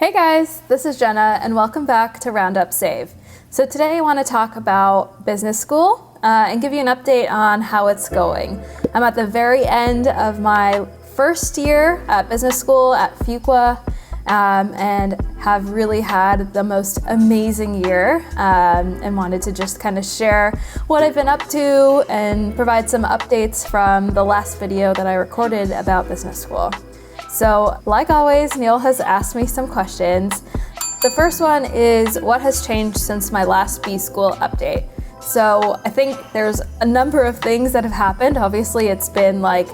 Hey guys, this is Jenna and welcome back to Roundup Save. So today I want to talk about business school and give you an update on how it's going. I'm at the very end of my first year at business school at Fuqua and have really had the most amazing year and wanted to just kind of share what I've been up to and provide some updates from the last video that I recorded about business school. So, like always, Neil has asked me some questions. The first one is, what has changed since my last B-School update? So, I think there's a number of things that have happened. Obviously, it's been like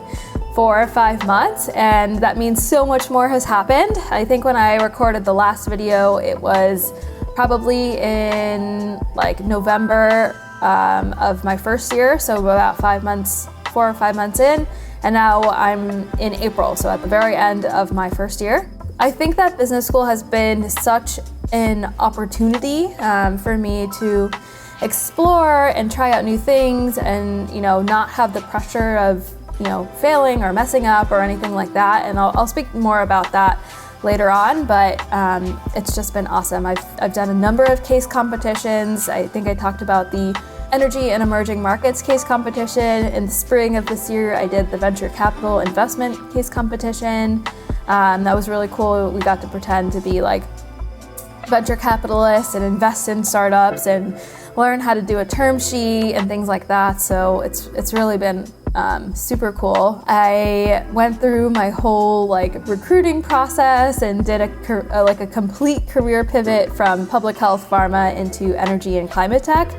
4 or 5 months, and that means so much more has happened. I think when I recorded the last video, it was probably in like November of my first year, so about 4 or 5 months in. And now I'm in April, so at the very end of my first year. I think that business school has been such an opportunity for me to explore and try out new things and, not have the pressure of, failing or messing up or anything like that. And I'll speak more about that later on, but it's just been awesome. I've done a number of case competitions. I think I talked about the Energy and Emerging Markets case competition. In the spring of this year, I did the Venture Capital Investment case competition. That was really cool. We got to pretend to be like venture capitalists and invest in startups and learn how to do a term sheet and things like that. So it's really been super cool. I went through my whole recruiting process and did a complete career pivot from public health pharma into energy and climate tech.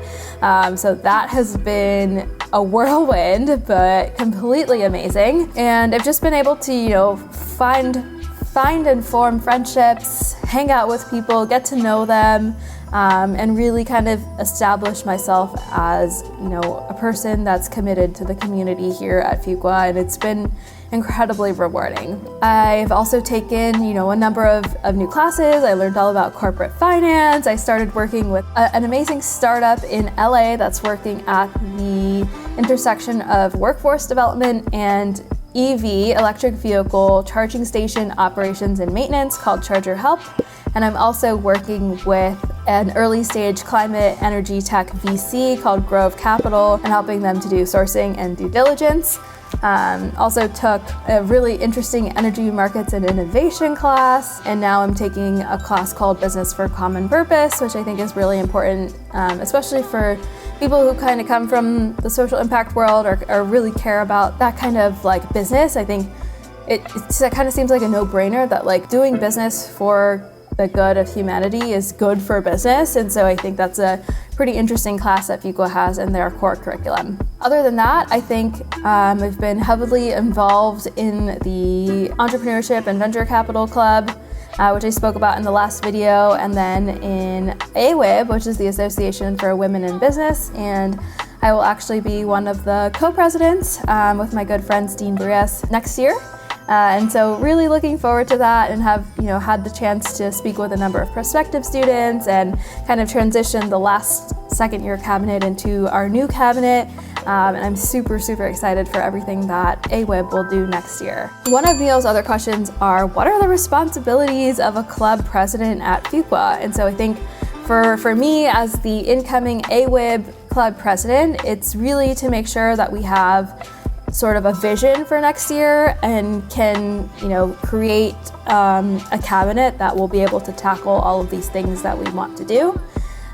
So that has been a whirlwind, but completely amazing. And I've just been able to, find and form friendships, hang out with people, get to know them, and really kind of establish myself as, a person that's committed to the community here at Fuqua, and it's been incredibly rewarding. I've also taken, a number of new classes. I learned all about corporate finance. I started working with an amazing startup in LA that's working at the intersection of workforce development and EV, electric vehicle charging station operations and maintenance, called Charger Help. And I'm also working with an early stage climate energy tech VC called Grove Capital and helping them to do sourcing and due diligence. Also took a really interesting energy markets and innovation class, and now I'm taking a class called Business for Common Purpose, which I think is really important, especially for people who kind of come from the social impact world or really care about that kind of business. I think it kind of seems like a no-brainer that doing business for the good of humanity is good for business, and so I think that's a pretty interesting class that Fuqua has in their core curriculum. Other than that, I think I've been heavily involved in the Entrepreneurship and Venture Capital Club, which I spoke about in the last video, and then in AWIB, which is the Association for Women in Business, and I will actually be one of the co-presidents with my good friend Dean Brias next year. And so really looking forward to that, and have had the chance to speak with a number of prospective students and kind of transition the last second year cabinet into our new cabinet. And I'm super excited for everything that AWIB will do next year. One of Neil's other questions are, what are the responsibilities of a club president at Fuqua? And so I think for me as the incoming AWIB club president, it's really to make sure that we have sort of a vision for next year and can, create a cabinet that will be able to tackle all of these things that we want to do.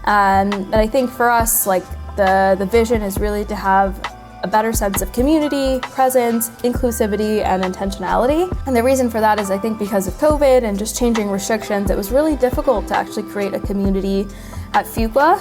And I think for us, the vision is really to have a better sense of community, presence, inclusivity, and intentionality. And the reason for that is I think because of COVID and just changing restrictions, it was really difficult to actually create a community at Fuqua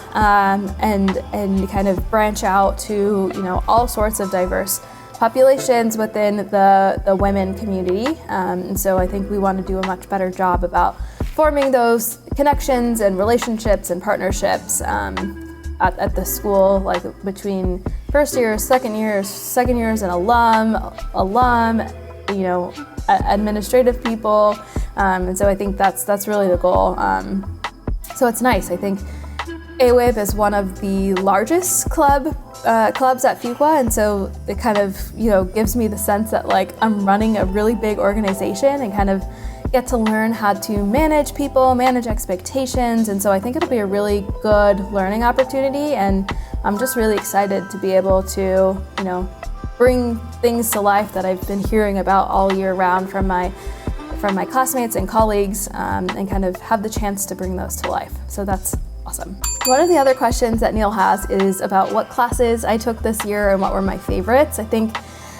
and kind of branch out to, all sorts of diverse populations within the women community. And so I think we want to do a much better job about forming those connections and relationships and partnerships at the school, between first years, second years, and alum, administrative people. And so I think that's really the goal. So it's nice. I think AWIB is one of the largest clubs at Fuqua, and so it kind of gives me the sense that I'm running a really big organization and kind of get to learn how to manage people, manage expectations, and so I think it'll be a really good learning opportunity, and I'm just really excited to be able to, bring things to life that I've been hearing about all year round from my classmates and colleagues, and kind of have the chance to bring those to life. So that's awesome. One of the other questions that Neil has is about what classes I took this year and what were my favorites. I think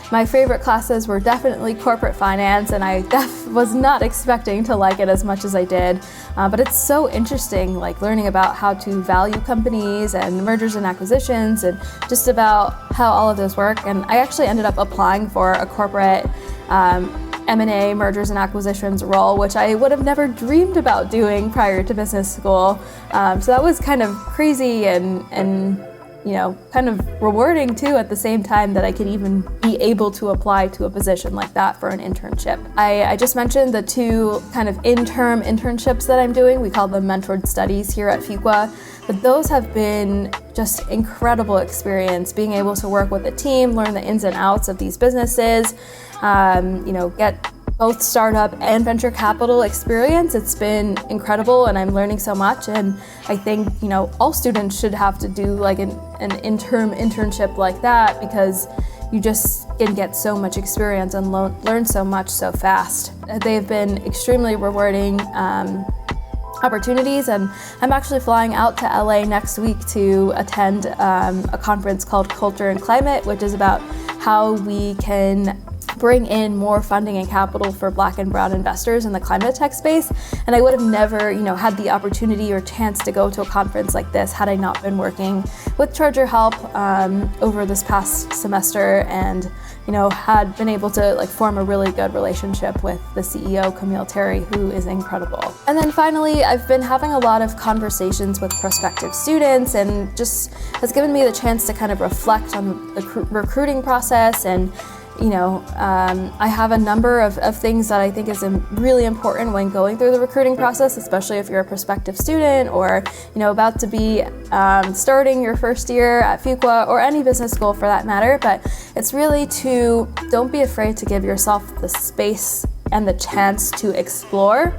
my favorite classes were definitely corporate finance, and I was not expecting to like it as much as I did. But it's so interesting, like learning about how to value companies and mergers and acquisitions and just about how all of those work. And I actually ended up applying for a corporate M&A, mergers and acquisitions role, which I would have never dreamed about doing prior to business school. So that was kind of crazy and kind of rewarding too at the same time that I could even be able to apply to a position like that for an internship. I just mentioned the two kind of in-term internships that I'm doing. We call them mentored studies here at Fuqua, but those have been just incredible experience, being able to work with a team, learn the ins and outs of these businesses, get both startup and venture capital experience. It's been incredible, and I'm learning so much. And I think, all students should have to do like an interim internship like that, because you just can get so much experience and learn so much so fast. They've been extremely rewarding opportunities, and I'm actually flying out to LA next week to attend a conference called Culture and Climate, which is about how we can bring in more funding and capital for Black and Brown investors in the climate tech space. And I would have never, had the opportunity or chance to go to a conference like this had I not been working with Charger Help over this past semester, and had been able to form a really good relationship with the CEO, Camille Terry, who is incredible. And then finally, I've been having a lot of conversations with prospective students, and just has given me the chance to kind of reflect on the recruiting process. And I have a number of things that I think is really important when going through the recruiting process, especially if you're a prospective student or, about to be starting your first year at Fuqua or any business school for that matter. But it's really don't be afraid to give yourself the space and the chance to explore.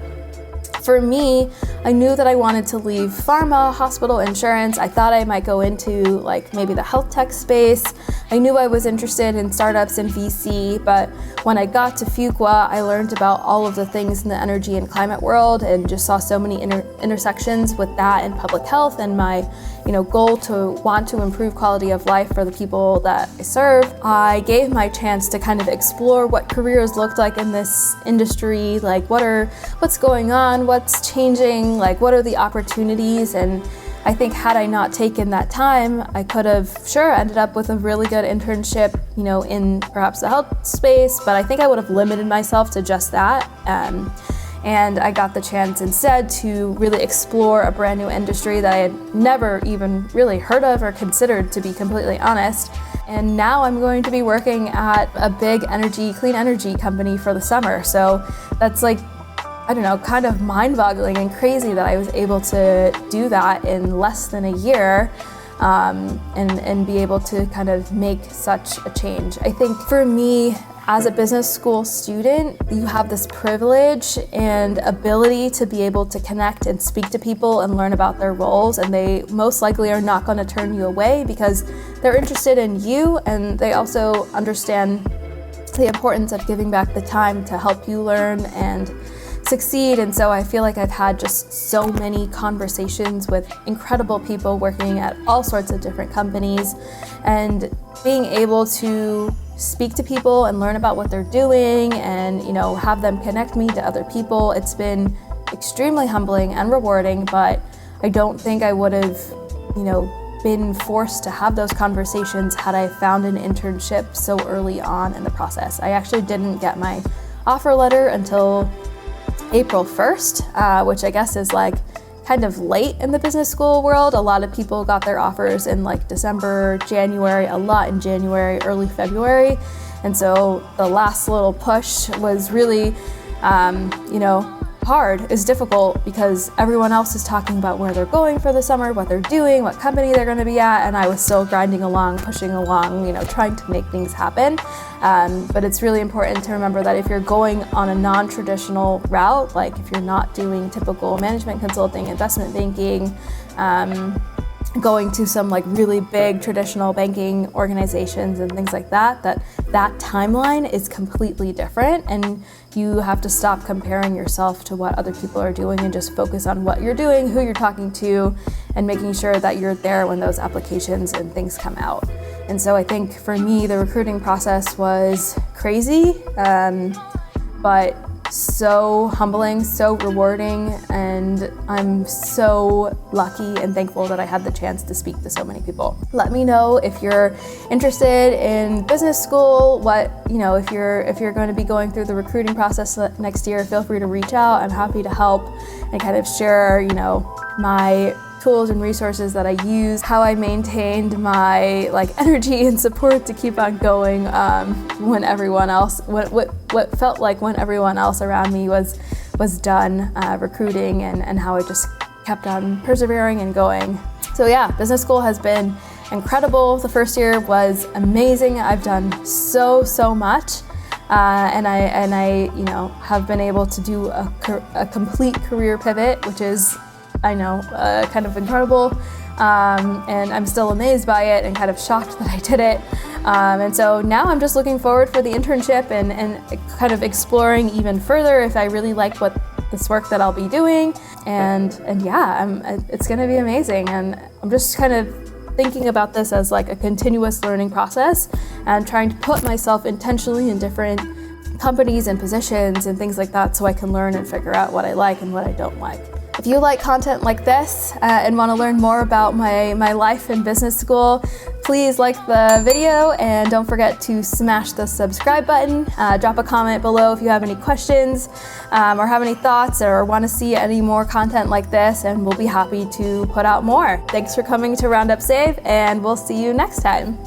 For me, I knew that I wanted to leave pharma, hospital, insurance. I thought I might go into maybe the health tech space. I knew I was interested in startups and VC, but when I got to Fuqua, I learned about all of the things in the energy and climate world, and just saw so many intersections with that and public health, and my goal to want to improve quality of life for the people that I serve. I gave my chance to kind of explore what careers looked like in this industry, what's going on, what's changing, what are the opportunities. And I think had I not taken that time, I could have ended up with a really good internship, in perhaps the health space, but I think I would have limited myself to just that. And I got the chance instead to really explore a brand new industry that I had never even really heard of or considered, to be completely honest. And now I'm going to be working at a big clean energy company for the summer. So that's kind of mind-boggling and crazy that I was able to do that in less than a year, and be able to kind of make such a change. I think for me, as a business school student, you have this privilege and ability to be able to connect and speak to people and learn about their roles, and they most likely are not going to turn you away because they're interested in you, and they also understand the importance of giving back the time to help you learn and succeed. And so I feel like I've had just so many conversations with incredible people working at all sorts of different companies, and being able to speak to people and learn about what they're doing and have them connect me to other people. It's been extremely humbling and rewarding, but I don't think I would have been forced to have those conversations had I found an internship so early on in the process. I actually didn't get my offer letter until April 1st, which I guess is kind of late in the business school world. A lot of people got their offers in December, January, a lot in January, early February. And so the last little push was really, hard. It's difficult because everyone else is talking about where they're going for the summer, what they're doing, what company they're going to be at, and I was still grinding along, pushing along, trying to make things happen. But it's really important to remember that if you're going on a non-traditional route, like if you're not doing typical management consulting, investment banking, going to some like really big traditional banking organizations and things like that, that timeline is completely different, and you have to stop comparing yourself to what other people are doing and just focus on what you're doing, who you're talking to, and making sure that you're there when those applications and things come out. And so I think for me, the recruiting process was crazy, but so humbling, so rewarding, and I'm so lucky and thankful that I had the chance to speak to so many people. Let me know if you're interested in business school, if you're going to be going through the recruiting process next year, feel free to reach out. I'm happy to help and kind of share, my tools and resources that I use, how I maintained my energy and support to keep on going when everyone else, what felt like when everyone else around me was done recruiting, and how I just kept on persevering and going. So yeah, business school has been incredible. The first year was amazing. I've done so much. And I have been able to do a complete career pivot, which is, I know, kind of incredible, and I'm still amazed by it and kind of shocked that I did it. And so now I'm just looking forward for the internship and kind of exploring even further if I really like this work that I'll be doing. And yeah, it's going to be amazing. And I'm just kind of thinking about this as like a continuous learning process and trying to put myself intentionally in different companies and positions and things like that so I can learn and figure out what I like and what I don't like. If you like content like this and want to learn more about my life in business school, please like the video and don't forget to smash the subscribe button. Drop a comment below if you have any questions or have any thoughts or want to see any more content like this, and we'll be happy to put out more. Thanks for coming to Roundup Save, and we'll see you next time.